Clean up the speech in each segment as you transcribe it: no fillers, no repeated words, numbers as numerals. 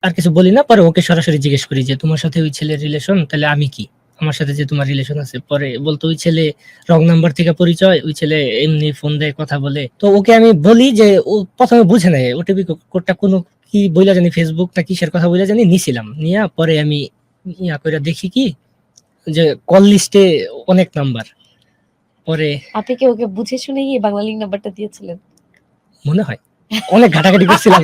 আর কিছু বলি না। পরে ওকে সরাসরি জিজ্ঞেস করি যে, "তোমার সাথে ওই ছেলের রিলেশন, তাহলে আমি কি? আমার সাথে যে তোমার রিলেশন আছে?" পরে বলতো, "ওই ছেলে রং নাম্বার থেকে পরিচয়, ওই ছেলে এমনি ফোন দেয়, কথা বলে।" তো ওকে আমি বলি যে, ও ১ম এ বুঝে নাই। ওটিপি কোডটা কোনো কি বইলা জানি ফেসবুক না কিসের কথা বইলা জানি নিছিলাম। নিয়া পরে আমি কইরা দেখি কি যে কল লিস্টে অনেক নাম্বার। পরে আপনি কি ওকে বুঝে শুনে গিয়ে বাংলা লিংক নাম্বারটা দিয়েছিলেন? মনে হয়। অনেক ঘাটাঘাটি করছিলাম।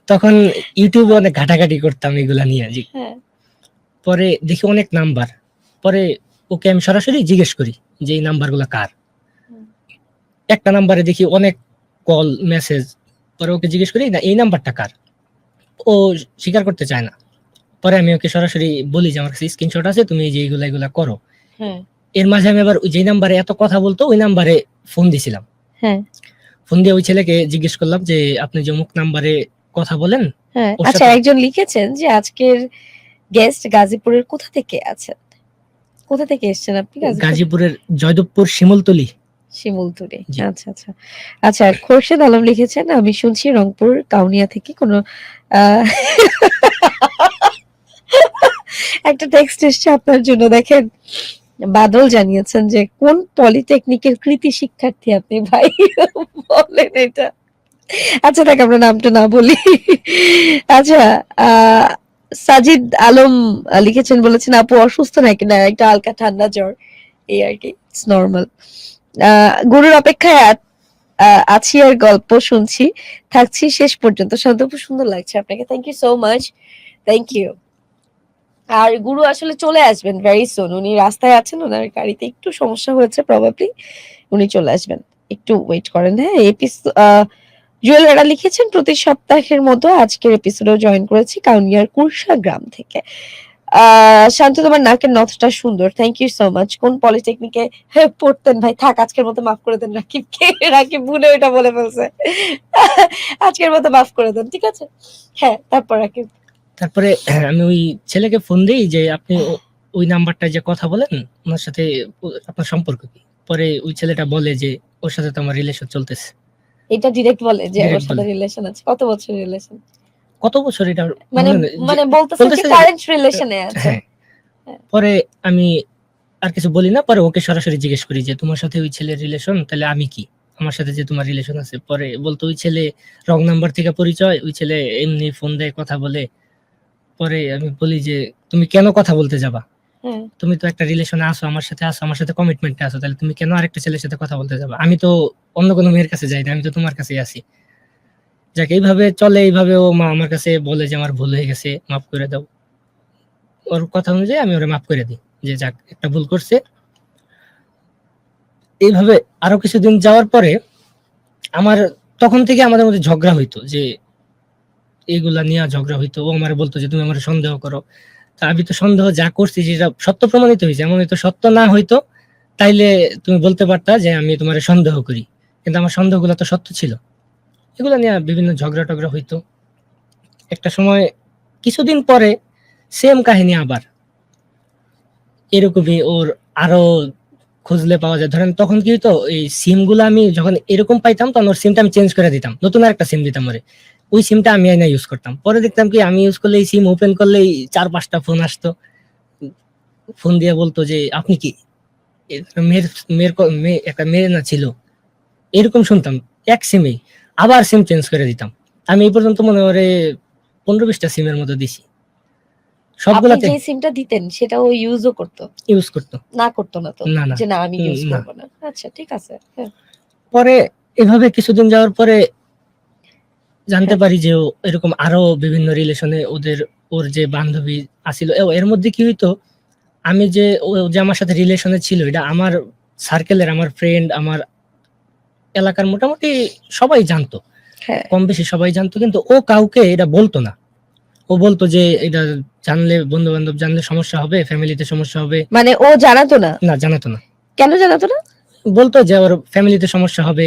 তখন ইউটিউবে অনেক ঘাটাঘাটি করতাম এগুলা নিয়ে। হ্যাঁ। পরে দেখি অনেক নাম্বার। পরে ওকে আমি সরাসরি জিজ্ঞেস করি যে, "এই নাম্বারগুলা কার?" একটা নাম্বারে দেখি অনেক কল, মেসেজ। পরে ওকে জিজ্ঞেস করি, "না, এই নাম্বারটা কার?" ও স্বীকার করতে চায় না। পরে আমি ওকে সরাসরি বলি যে, "আমার কাছে স্ক্রিনশট আছে, তুমি এই যে এগুলা করো।" হ্যাঁ। এর মাঝে আমি আবার যেই নাম্বারে এত কথা বলতো, ওই নাম্বারে ফোন দিছিলাম। হ্যাঁ। ফোন দিয়ে ওই ছেলেকে জিজ্ঞেস করলাম যে, "আপনি যে অমুক নাম্বারে কথা বলেন, হ্যাঁ। ওর আচ্ছা, সাথে" একজন লিখেছেন যে আজকের গেস্ট গাজীপুরের কোথা থেকে আছেন? কোথা থেকে এসেছেন আপনি গাজীপুর? গাজীপুরের জয়দেবপুর শিমুলতলি। শিমুলতলি। জি। আচ্ছা, আচ্ছা। আচ্ছা, খোরশেদ আলম লিখেছেন, "আমি শুনছি রংপুর কাউনিয়া থেকে কোনো আ একটা টেক্সট এসছে আপনার জন্য, দেখেন। বাদল জানিয়েছেন যে, "কোন পলিটেকনিকের কৃতি শিক্ষার্থী আপনি ভাই?" বলেন এটা। আচ্ছা, থাক, আমরা নামটা না বলি। আচ্ছা, আ সাজিদ আলম লিখেছেন, বলেছেন, "আপু অসুস্থ নাকি?" না, একটা হালকা ঠান্ডা জ্বর। এই আরকি। It's normal. গুরুর অপেক্ষায় আছি আর গল্প শুনছি। থাকছি শেষ পর্যন্ত। শান্তপু, সুন্দর লাগছে আপনাকে। Thank you so much. Thank you. আর গুরু আসলে চলে আসবেন ভেরি সুন। উনি রাস্তায় আছেন, উনার গাড়িতে একটু সমস্যা হয়েছে প্রবাবলি। উনি চলে আসবেন। একটু ওয়েট করেন, হ্যাঁ? জুয়েল রানা লিখেছেন, "প্রতি সপ্তাহের মতো আজকের এপিসোডেও জয়েন করেছি কাউনিয়ার কুরসা গ্রাম থেকে। শান্ত, তোমার নাকের নথটা সুন্দর। Thank you so much. কোন পলিটেকনিকে পড়তেন ভাই?" থাক, আজকের মতো মাফ করে দেন রাকিবকে। রাকিব ভুলে ওটা বলে ফেলছে। আজকের মতো মাফ করে দেন, ঠিক আছে? হ্যাঁ, তারপর রাকিব। তারপরে আমি ওই ছেলেকে ফোন দেই যে, "আপনি ওই নাম্বারটায় যে কথা বলেন, উনার সাথে আপনার সম্পর্ক কি?" পরে ওই ছেলেটা বলে যে, "ওর সাথে তো আমার রিলেশন চলতেছে।" এটা ডিরেক্ট বলে যে ওর ডিরেক্ট সাথে বলে। রিলেশন আছে? কত বছরের রিলেশন? কত বছর এটা মানে মনে নেই। মানে বলতেছে যে কারেন্ট রিলেশনে আছে। হ্যাঁ। হ্যাঁ। পরে আমি আর কিছু বলি না। পরে ওকে সরাসরি জিজ্ঞেস করি যে, "তোমার সাথে ওই ছেলের রিলেশন, তাহলে আমি কি? আমার সাথে যে তোমার রিলেশন আছে?" পরে বলতো, "ওই ছেলে রং নাম্বার থেকে পরিচয়, ওই ছেলে এমনি ফোন দেয়, কথা বলে।" পরে আমি বলি যে, "তুমি কেন কথা বলতে যাবা? হ্যাঁ। তুমি তো একটা রিলেশনে আছো, আমার সাথে কমিটমেন্টে আছো। তাহলে তুমি কেন আরেকটা ছেলের সাথে কথা বলতে যাবা? আমি তো অন্য কোনো মেয়ের কাছে যাই না। আমি তো তোমার কাছেই আছি।" যাক, এইভাবে চলে, এইভাবে ও আমার কাছে বলে যে, "আমার ভুল হয়ে গেছে, মাফ করে দাও।" ওর কথা অনুযায়ী আমি ওরে মাফ করে দিই। যে যাক, একটা ভুল করছে। এইভাবে আরো কিছুদিন যাওয়ার পরে আমার তখন থেকে আমাদের মধ্যে ঝগড়া হইতো যে, এগুলা নিয়া ঝগড়া হইতো। ও আমারে বলত যে, "তুমি আমারে সন্দেহ করো।" তা আমি তো সন্দেহ যা করছি সেটা সত্য প্রমাণিত হইছে। এমন হয়তো সত্য না হইতো, তাইলে তুমি বলতে পারতা যে, "আমি তোমারে সন্দেহ করি।" কিন্তু আমার সন্দেহগুলা তো সত্য ছিল। এগুলা নিয়া বিভিন্ন ঝগড়া-টগড়া হইতো। একটা সময় কিছুদিন পরে সেম কাহিনী আবার। এরকমই ওর আরো খুঁজলে পাওয়া যায়। ধরেন তখন কি হইতো, এই সিমগুলা আমি যখন এরকম পাইতাম, তখন ওর সিমটা আমি চেঞ্জ করে দিতাম। নতুন আরেকটা সিম দিতাম ওরে। ওই সিমটা আমি আইনা ইউজ করতাম। পরে দেখতাম কি আমি ইউজ করলে এই সিম ওপেন করলেই ৪-৫ টা ফোন আসতো। ফোন দিয়ে বলতো যে, "আপনি কি?" এ মেয়ের মেয়ের ক মেয়ে একটা মেয়ে না ছিল। এরকম শুনতাম। এক সিমেই। আবার সিম চেঞ্জ করে দিতাম। আমি এই পর্যন্ত মনে হয় ওরে ১৫-২০ টা সিমের মতো দিছি। আপনি সবগুলাতে যে সিমটা দিতেন সেটা ও ইউজও করতো? ইউজ করত। না করতো না তো? না, না। যে না, আমি ইউজ না। করব না। আচ্ছা, ঠিক আছে। হ্যাঁ। পরে এভাবে কিছুদিন যাওয়ার পরে জানতে হ্যাঁ। পারি যে ও এরকম আরো বিভিন্ন রিলেশনে ওর যে বান্ধবী আছিল, এর মধ্যে কি হইতো, আমি যে ও যে আমার সাথে রিলেশনে ছিল, এটা আমার সার্কেলের, আমার ফ্রেন্ড, আমার এলাকার মোটামুটি সবাই জানতো। হ্যাঁ। কম বেশি সবাই জানতো, কিন্তু ও কাউকে এটা বলতো না। ও বলতো যে, "এটা জানলে, বন্ধু-বান্ধব জানলে সমস্যা হবে, ফ্যামিলিতে সমস্যা হবে।" মানে ও জানাতো না? না, জানাতো না। কেন জানাতো না? বলতো যে ওর ফ্যামিলিতে সমস্যা হবে,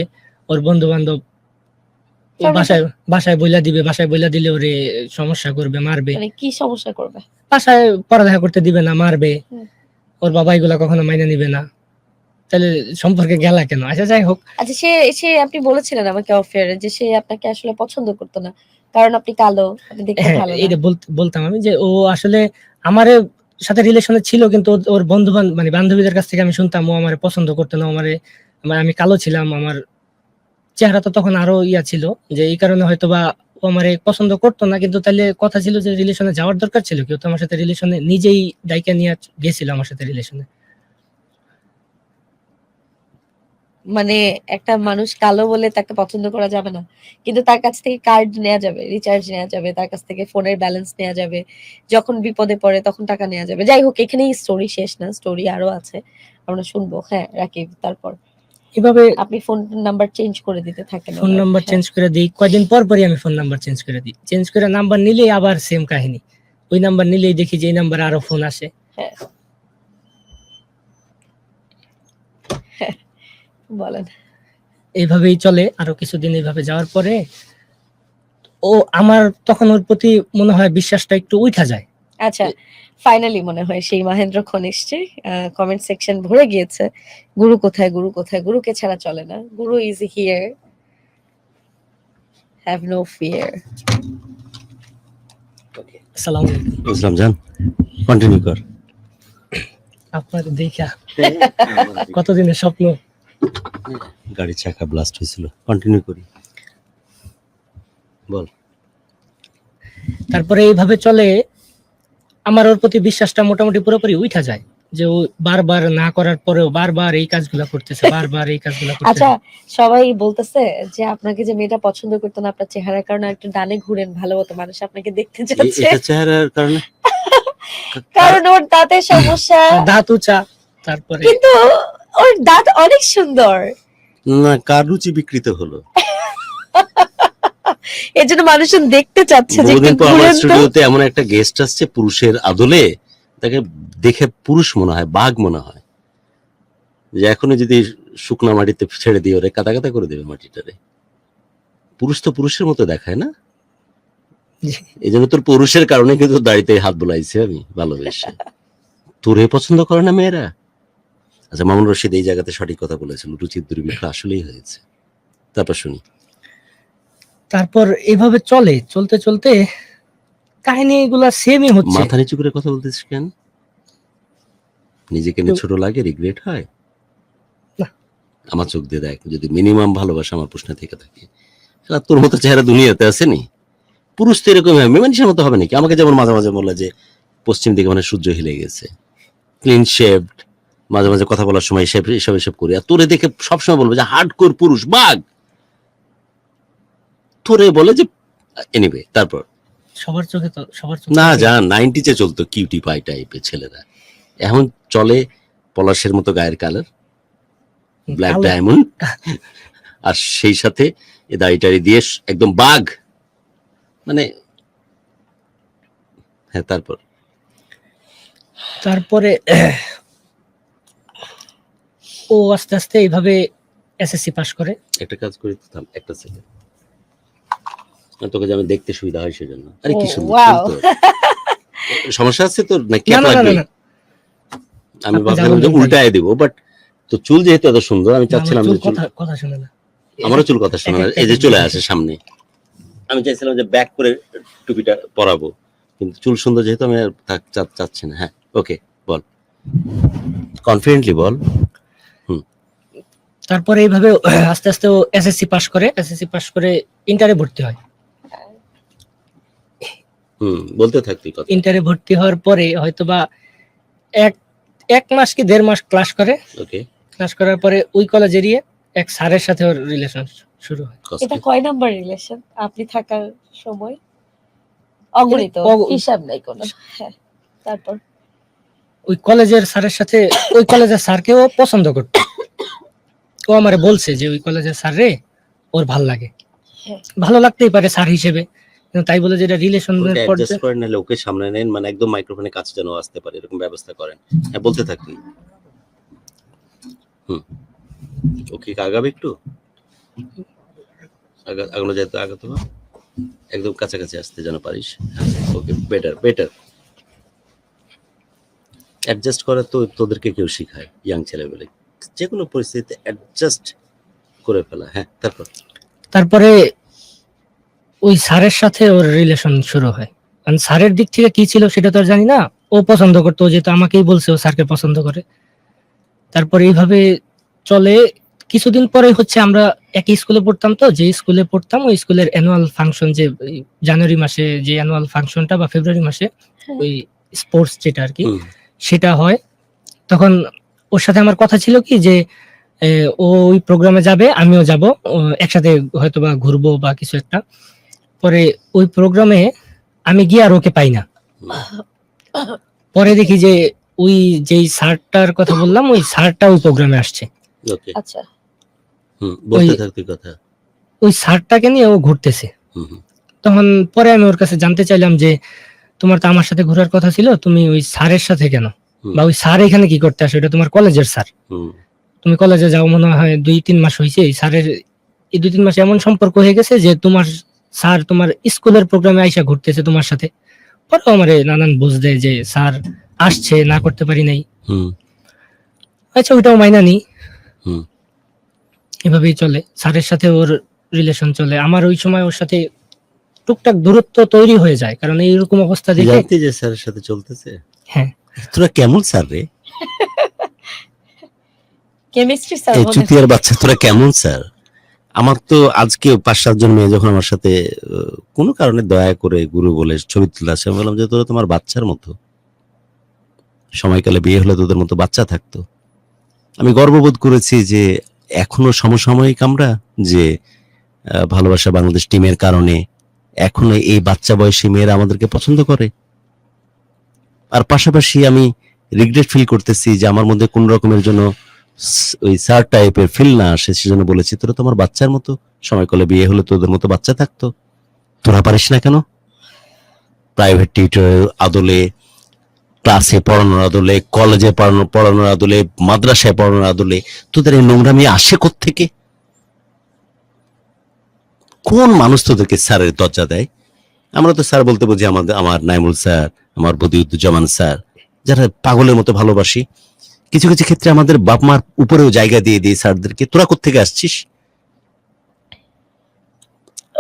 ওর বন্ধু-বান্ধব ও ফ্যামিলিতে বাসায় বইলা দিবে, বাসায় বইলা দিলে ওরে সমস্যা করবে, মারবে। মানে কি সমস্যা করবে? বাসায় পড়ালেখা করতে দিবে না, মারবে। হুম। ওর বাবা এগুলা কখনো মাইনে নিবে না। তাহলে সম্পর্কে গেলা কেন? আচ্ছা, যাই হোক। আচ্ছা, সে সে আপনি বলেছিলেন আমাকে অফ এয়ারে যে সে আপনাকে আসলে পছন্দ করতো না। কারণ আপনি কালো, আপনি দেখতে হ্যাঁ ভালো না। এটা বলতাম আমি যে ও আসলে আমার সাথে রিলেশনে ছিল, কিন্তু ওর বন্ধু মানে বান্ধবীদের কাছ থেকে আমি শুনতাম ও আমার পছন্দ করতো না, আমি কালো ছিলাম, আমার চেহারা তো তখন আরো ইয়া ছিল, যে এই কারণে হয়তো বা ও আমারে পছন্দ করতো না। কিন্তু তাহলে কথা ছিল যে রিলেশনে যাওয়ার দরকার ছিল, কেউ তো আমার সাথে রিলেশনে নিজেই দায়িকা নিয়ে গেছিল আমার সাথে রিলেশনে। মানে একটা মানুষ কালো বলে তাকে পছন্দ করা যাবে না, কিন্তু তার কাছ থেকে কার্ড নেওয়া যাবে, রিচার্জ নেওয়া যাবে, তার কাছ থেকে ফোনের ব্যালেন্স নেওয়া যাবে, যখন বিপদে পড়ে তখন টাকা নেওয়া যাবে। যাই হোক, এখানেই স্টোরি শেষ না, স্টোরি আরো আছে, আমরা শুনবো। হ্যাঁ রাকিব, তারপর এভাবে আপনি ফোন নাম্বার চেঞ্জ করে দিতে থাকেন ফোন ওনার। নাম্বার হ্যাঁ চেঞ্জ করে দিই, কয়দিন পর পরই আমি ফোন নাম্বার চেঞ্জ করে দিই, চেঞ্জ করে নাম্বার নিলেই আবার সেম কাহিনী, ওই নাম্বার নিলেই দেখি যে এই নাম্বারে আরো ফোন আসে। হ্যাঁ হ্যাঁ, বলেন। এইভাবেই চলে আরো কিছুদিন। এইভাবে যাওয়ার পরে ও আমার তখন ওর প্রতি মনে হয় বিশ্বাসটা একটু উঠা যায়। আচ্ছা, ফাইনালি মনে হয় সেই মহেন্দ্র খন এসছে। কমেন্ট সেকশন ভরে গিয়েছে, গুরু কোথায়, গুরু কোথায়, গুরুকে ছাড়া চলে না, guru is here, have no fear. আসসালামু আলাইকুম। বুঝলাম জান, কন্টিনিউ কর। আপনার দেখা কতদিনের স্বপ্ন। গাড়ির চাকা ব্লাস্ট হয়েছিল, কন্টিনিউ করি, বল। তারপরে এইভাবে চলে, আমার ওর প্রতি বিশ্বাসটা মোটামুটি পুরোপুরি উঠা যায়, যে ও বারবার না করার পরেও বারবার এই কাজগুলা করতেছে, বারবার এই কাজগুলা আচ্ছা, করতেছে। সবাই বলতেছে যে আপনাকে যে মেয়েটা পছন্দ করতো না আপনার চেহারার কারণে, একটু ডানে ঘুরেন, ভালো হতো, মানুষ আপনাকে দেখতে চাচ্ছে। এটা চেহারার কারণে? কারণ ওর দাঁতের সমস্যা, দাঁত উঁচা, তারপরে কিন্তু ওর দাঁত অনেক সুন্দর, না, কার রুচি বিকৃত হলো? এর জন্য মানুষজন দেখতে চাচ্ছে যে একটু বহুদিন পর আমার ঘুরেন তো। স্টুডিওতে এমন একটা গেস্ট আসছে পুরুষের আদলে, তাকে দেখে পুরুষ মনে হয়, বাঘ মনে হয়, যে এখনো যদি শুকনা মাটিতে ছেড়ে দিয়ে ওরে কাদা কাদা করে দেবে মাটিটারে। পুরুষ তো পুরুষের মতো দেখায় না, এই জন্য তোর পুরুষের কারণে কিন্তু দাড়িতে হাত বোলাইছি আমি ভালোবেসে। তোরে পছন্দ করে না মেয়েরা? আচ্ছা, মামুন রশিদ এই জায়গাতে সঠিক কথা বলেছিল, রুচির দুর্ভিক্ষ আসলেই হয়েছে। তারপর শুনি। তারপর এইভাবে চলতে চলতে কাহিনী এগুলা সেমই হচ্ছে। মাথা নিচু করে কথা বলতেছিস কেন? নিজেকে নিয়ে ছোট লাগে, রিগ্রেট হয়? না। আমার চোখ দিয়ে দেখ, যদি মিনিমাম ভালোবাসা আমার প্রশ্ন থেকে থাকে, তোর মতো চেহারা দুনিয়াতে আসেনি। পুরুষ তো এরকম হবে, মানুষের মতো হবে নাকি? আমাকে যেমন মাঝে মাঝে বললো যে পশ্চিম দিকে মানে সূর্য হিলে গেছে, ক্লিন শেভড, মাঝে মাঝে কথা বলার সময় এসব করি। আর তোরে দেখে সবসময় বলবো যে হার্ডকোর পুরুষ, বাঘ। তোরে বলে যে এনিওয়ে। তারপর সবার চোখে না জান, 90s চলতো কিউটি পাই টাইপের ছেলেরা, এখন চলে পলাশের মতো গায়ের কালার, ব্ল্যাক ডায়মন্ড, আর সেই সাথে এ দাড়িটারি দিয়ে একদম বাঘ মানে। হ্যাঁ, তারপরে ও আস্তে আস্তে এইভাবে এসএসসি পাস করে। একটা কাজ করি তো, থাম একটা সেকেন্ড, তোকে যে আমি দেখতে সুবিধা হয় সেজন্য। আরে কি সুন্দর ওয়াও, চুল তোর। সমস্যা আছে তোর না? না ক্যাপ না না লাগবে? না, আমি আপনি ভাবছিলাম যে যেমন উল্টায় দেবো, বাট তো চুল যেহেতু এত সুন্দর, আমি চাচ্ছিলাম যে চুল, কথা শুনে না। আমারও চুল কথা শোনা, এই যে চলে আসে সামনে, আমি চাইছিলাম যে ব্যাক করে টুপিটা পরাবো, কিন্তু চুল সুন্দর যেহেতু আমি আর চাচ্ছি না। হ্যাঁ ওকে, বল, কনফিডেন্টলি বল। তারপরে এইভাবে আস্তে আস্তে ও এসএসসি পাস করে ইন্টারে ভর্তি হয়। বলতে থাকতি কথা। ইন্টারে ভর্তি হওয়ার পরে হয়তোবা এক মাস কি 1.5 মাস ক্লাস করে। ওকে, ক্লাস করার পরে ওই কলেজেরই এক স্যারের সাথে ওর রিলেশন শুরু হয়। এটা কয় নাম্বার রিলেশন আপনি থাকার সময়? অগণিত, হিসাব নাই কোনো। হ্যাঁ, তারপর ওই কলেজের স্যারের সাথে, ওই কলেজের স্যারকেও পছন্দ করতো। ও আমারে বলছে যে ওই কলেজের স্যার রে ওর ভাল লাগে। হ্যাঁ। ভালো লাগতেই পারে স্যার হিসেবে, কিন্তু তাই বলে যেটা রিলেশনের অ্যাডজাস্ট করে নিলে ওকে সামনে নেন, মানে একদম মাইক্রোফোনের কাছে যেন আসতে পারে এরকম ব্যবস্থা করেন। হ্যাঁ, বলতে থাকি। ওকে আগাবে একটু, আগানো যায় তো আগাতে হবে, একদম কাছাকাছি আসতে যেন পারিস। ওকে, বেটার। অ্যাডজাস্ট করা তো তোদেরকে কেউ শিখায়, ইয়াং ছেলেবেলে, যে কোনো পরিস্থিতিতে অ্যাডজাস্ট করে ফেলা। হ্যাঁ, তারপরে ওই স্যারের সাথে ওর রিলেশন শুরু হয়। কারণ স্যারের দিক থেকে কি ছিল সেটা তো আর জানি না, ও পছন্দ করতো, ও যেহেতু আমাকেই বলছে ও স্যারকে পছন্দ করে। তারপরে এইভাবে চলে, কিছুদিন পরে হচ্ছে আমরা একই স্কুলে পড়তাম, তো যে স্কুলে পড়তাম ওই স্কুলের অ্যানুয়াল ফাংশন, যে ওই জানুয়ারি মাসে যে অ্যানুয়াল ফাংশনটা বা ফেব্রুয়ারি মাসে হ্যাঁ। ওই স্পোর্টস যেটা আর কি হুম, সেটা হয়। তখন ওর সাথে আমার কথা ছিল কি যে ও ওই প্রোগ্রামে যাবে, আমিও যাব, একসাথে হয়তো বা ঘুরবো বা কিছু একটা। পরে ওই প্রোগ্রামে আমি গিয়ে আর ওকে পাই না। পরে দেখি যে ওই যেই স্যারটার কথা বললাম ওই স্যারটা ওই প্রোগ্রামে আসছে। ওকে, আচ্ছা, বলতে ওই- থাকতে কথা। ওই স্যারটাকে নিয়ে ও ঘুরতেছে। হুম, হুম, তখন পরে আমি ওর কাছে জানতে চাইলাম যে তোমার তো আমার সাথে ঘোরার কথা ছিল, তুমি ওই স্যারের সাথে কেন, হুম, বা ওই স্যার এখানে কি করতে আসে, এটা তোমার কলেজের স্যার, হুম, তুমি কলেজে যাও মনে হয় 2-3 মাস হয়েছে, এই স্যারের এই 2-3 মাসে এমন সম্পর্ক হয়ে গেছে যে তোমার স্যার তোমার স্কুলের প্রোগ্রামে আইসা ঘুরতেছে তোমার সাথে। পরে আমারে নানান বুঝ দেয় যে স্যার আসছে, না করতে পারি নাই। হুম, আচ্ছা ওইটাও মাইনা নি, হুম। এভাবেই চলে, স্যারের সাথে ওর রিলেশন চলে। আমার ওই সময় ওর সাথে টুকটাক দূরত্ব তৈরি হয়ে যায়, কারণ এইরকম অবস্থা দেখে। জানতে যে স্যারের সাথে চলতেছে। হ্যাঁ, তোরা কেমন স্যার রে, কেমিস্ট্রি স্যার এই মনে হয়। চুতিয়ার বাচ্চা, তোরা কেমন স্যার? আমার তো আজকে 5-7 জন মেয়ে যখন আমার সাথে কোনো কারণে দয়া করে গুরু বলে ছবি তুলে আসে, আমি বললাম যে তোরা তোমার বাচ্চার মতো, সময়কালে বিয়ে হলে তোদের মতো বাচ্চা থাকতো। আমি গর্ববোধ করেছি যে এখনো সমসাময়িক আমরা, যে ভালোবাসা বাংলাদেশ টিমের কারণে এখনো এই বাচ্চা বয়সী মেয়েরা আমাদেরকে পছন্দ করে। আর পাশাপাশি আমি রিগ্রেট ফিল করতেছি যে আমার মধ্যে কোন রকমের জন্য ওই স্যার টাইপের ফিল না আসে, সেজন্য বলেছি তোরা তোমার বাচ্চার মতো, সময়কালে বিয়ে হলে তোদের মতো বাচ্চা থাকতো, তোরা পারিস না কেন? প্রাইভেট টিউটরের আদলে, ক্লাসে পড়ানোর আদলে, কলেজে পড়ানোর আদলে, মাদ্রাসায় পড়ানোর আদলে তোদের এই নোংরামি আসে কোত্থেকে? কোন মানুষ তোদেরকে স্যারের দরজা দেয়? আমরা তো স্যার বলতে বুঝি আমার নাইমুল স্যার, আমার বদিউদ্দুজ্জামান স্যার, যারা পাগলের মতো ভালোবাসি। কিছু কিছু ক্ষেত্রে আমাদের বাপ মার উপরেও জায়গা দিয়ে দিই স্যারদেরকে। তোরা কোত্থেকে আসছিস?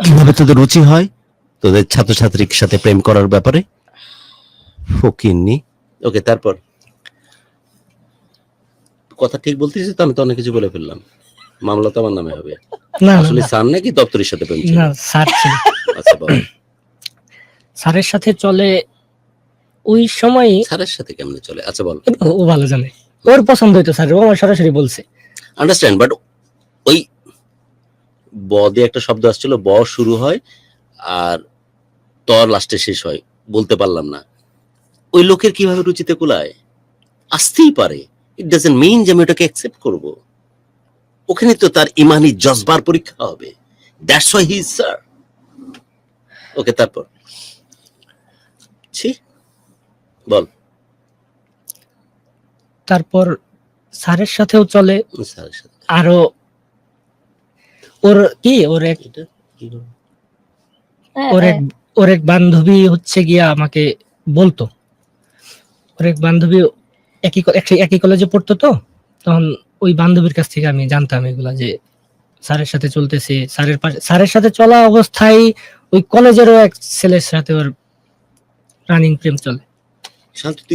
কিভাবে তোদের রুচি হয় তোদের ছাত্রছাত্রীর সাথে প্রেম করার ব্যাপারে? ফকিন্নি। ওকে, তারপর কথা ঠিক বলতেছিস তো? আমি তো অনেক কিছু বলে ফেললাম, মামলা তো আমার নামে হবে। না না, আসলে না, স্যার নাকি দপ্তরের সাথে প্রেম ছিল? না, স্যার ছিল। আচ্ছা বল, স্যারের সাথে চলে ওই সময়। স্যারের সাথে কেমনে চলে? আচ্ছা বল। ও ভালো জানে, ওর পছন্দ হইতো স্যার, ও আমার সরাসরি বলছে। আন্ডারস্ট্যান্ড, বাট ওই ব দিয়ে একটা শব্দ আসছিল, ব শুরু হয় আর তর লাস্টে শেষ হয়, বলতে পারলাম না। ওই লোকের কিভাবে রুচিতে কুলায়? আসতেই পারে, ইট ডাজন্ট মিন যে আমি ওটাকে অ্যাকসেপ্ট করব। ওখানে তো তার ইমানি জজবার পরীক্ষা হবে। That's why he is sir. Okay, তারপর ছি, বল। তারপর স্যারের সাথেও চলে স্যারের সাথে আরো। ওর কি ওর এক এটা কি করবো? হ্যাঁ, ওর এক ওর এক বান্ধবী হচ্ছে গিয়া আমাকে বলতো, ওর এক বান্ধবী একই কলেজে পড়তো, তো তখন ওই বান্ধবীর কাছ থেকে আমি জানতাম এগুলা, যে স্যারের সাথে চলতেছে, স্যারের সাথে চলা অবস্থায় ওই কলেজেরও এক ছেলের সাথে ওর রানিং প্রেম চলে। শান্ত, তুই